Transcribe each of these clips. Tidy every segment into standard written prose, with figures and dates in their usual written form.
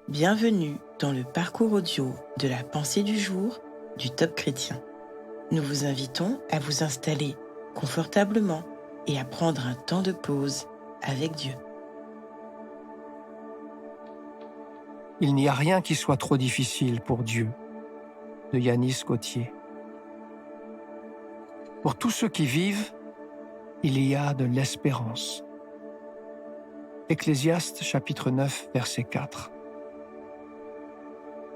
Bienvenue dans le parcours audio de la pensée du jour du Top Chrétien. Nous vous invitons à vous installer confortablement et à prendre un temps de pause avec Dieu. Il n'y a rien qui soit trop difficile pour Dieu, de Yanis Gauthier. Pour tous ceux qui vivent, il y a de l'espérance. Ecclésiaste chapitre 9, verset 4.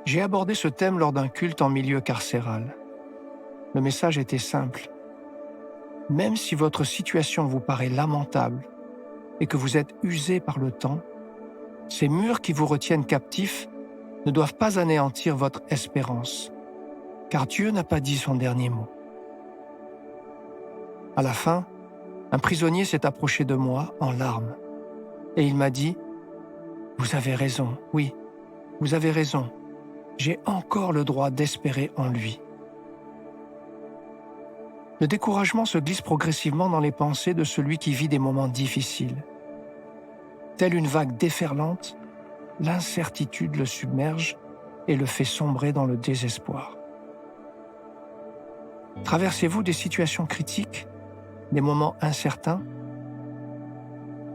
J'ai abordé ce thème lors d'un culte en milieu carcéral. Le message était simple. Même si votre situation vous paraît lamentable et que vous êtes usé par le temps, ces murs qui vous retiennent captifs ne doivent pas anéantir votre espérance, car Dieu n'a pas dit son dernier mot. À la fin, un prisonnier s'est approché de moi en larmes et il m'a dit « Vous avez raison, oui, vous avez raison, j'ai encore le droit d'espérer en lui. » Le découragement se glisse progressivement dans les pensées de celui qui vit des moments difficiles. Telle une vague déferlante, l'incertitude le submerge et le fait sombrer dans le désespoir. Traversez-vous des situations critiques, des moments incertains?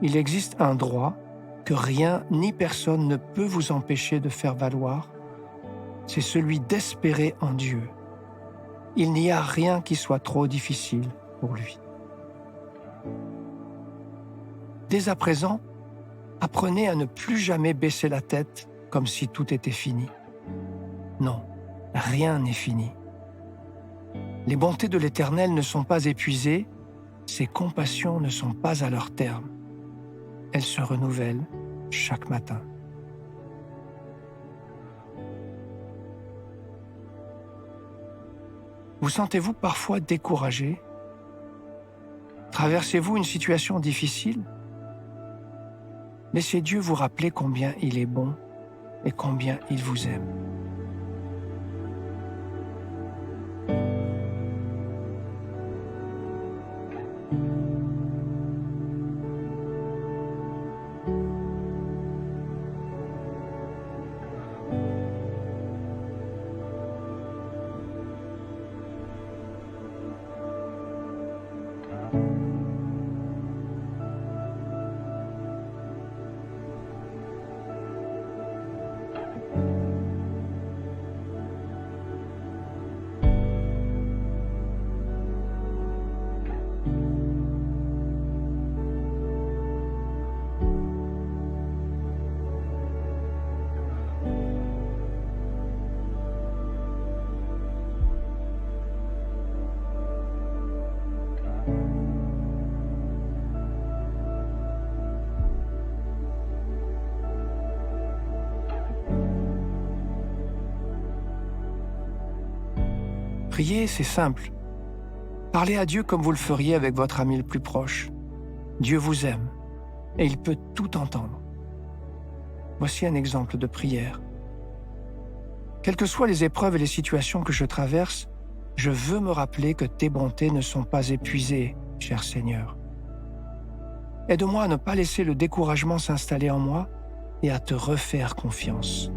Il existe un droit que rien ni personne ne peut vous empêcher de faire valoir, c'est celui d'espérer en Dieu. Il n'y a rien qui soit trop difficile pour lui. Dès à présent, apprenez à ne plus jamais baisser la tête comme si tout était fini. Non, rien n'est fini. Les bontés de l'Éternel ne sont pas épuisées, ses compassions ne sont pas à leur terme. Elles se renouvellent chaque matin. Vous sentez-vous parfois découragé? Traversez-vous une situation difficile? Laissez Dieu vous rappeler combien il est bon et combien il vous aime. Prier, c'est simple. Parlez à Dieu comme vous le feriez avec votre ami le plus proche. Dieu vous aime et il peut tout entendre. Voici un exemple de prière. Quelles que soient les épreuves et les situations que je traverse, je veux me rappeler que tes bontés ne sont pas épuisées, cher Seigneur. Aide-moi à ne pas laisser le découragement s'installer en moi et à te refaire confiance.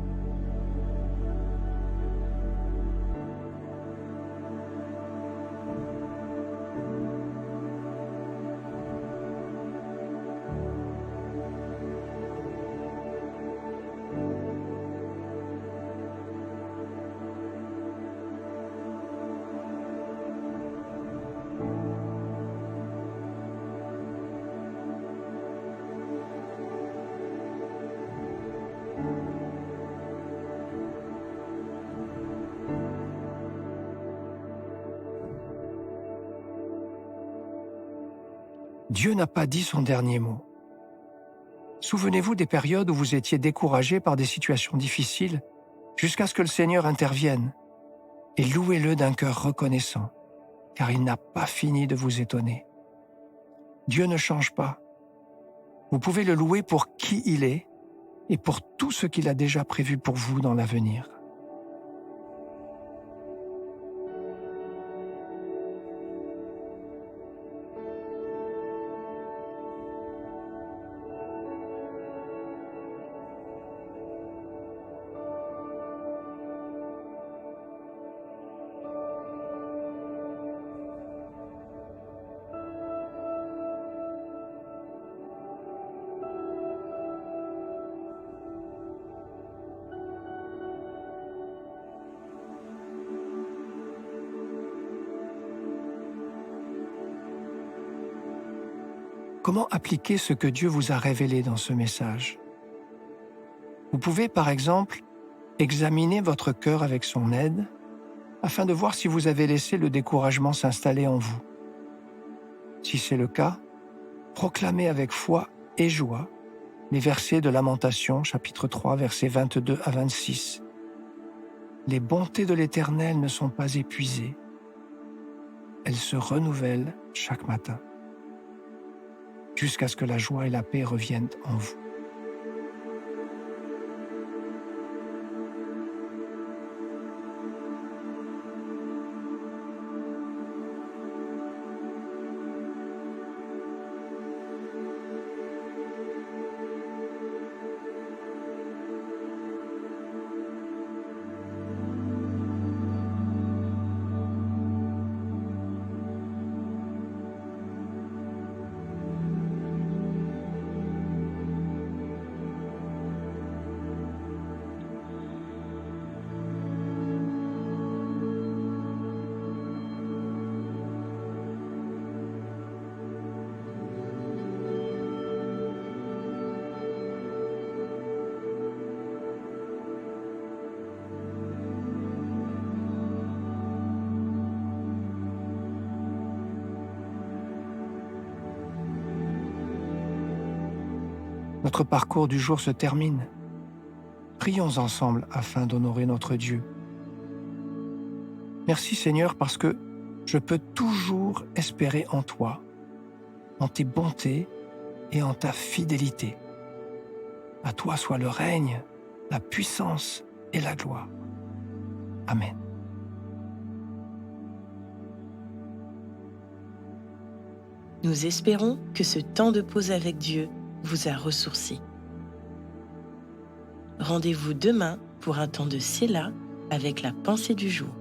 Dieu n'a pas dit son dernier mot. Souvenez-vous des périodes où vous étiez découragé par des situations difficiles jusqu'à ce que le Seigneur intervienne et louez-le d'un cœur reconnaissant, car il n'a pas fini de vous étonner. Dieu ne change pas. Vous pouvez le louer pour qui il est et pour tout ce qu'il a déjà prévu pour vous dans l'avenir. comment appliquer ce que Dieu vous a révélé dans ce message? Vous pouvez, par exemple, examiner votre cœur avec son aide afin de voir si vous avez laissé le découragement s'installer en vous. Si c'est le cas, proclamez avec foi et joie les versets de Lamentation, chapitre 3, versets 22 à 26. Les bontés de l'Éternel ne sont pas épuisées. Elles se renouvellent chaque matin, jusqu'à ce que la joie et la paix reviennent en vous. Notre parcours du jour se termine. Prions ensemble afin d'honorer notre Dieu. Merci Seigneur parce que je peux toujours espérer en toi, en tes bontés et en ta fidélité. À toi soit le règne, la puissance et la gloire. Amen. Nous espérons que ce temps de pause avec Dieu vous a ressourci. Rendez-vous demain pour un temps de Séla avec la pensée du jour.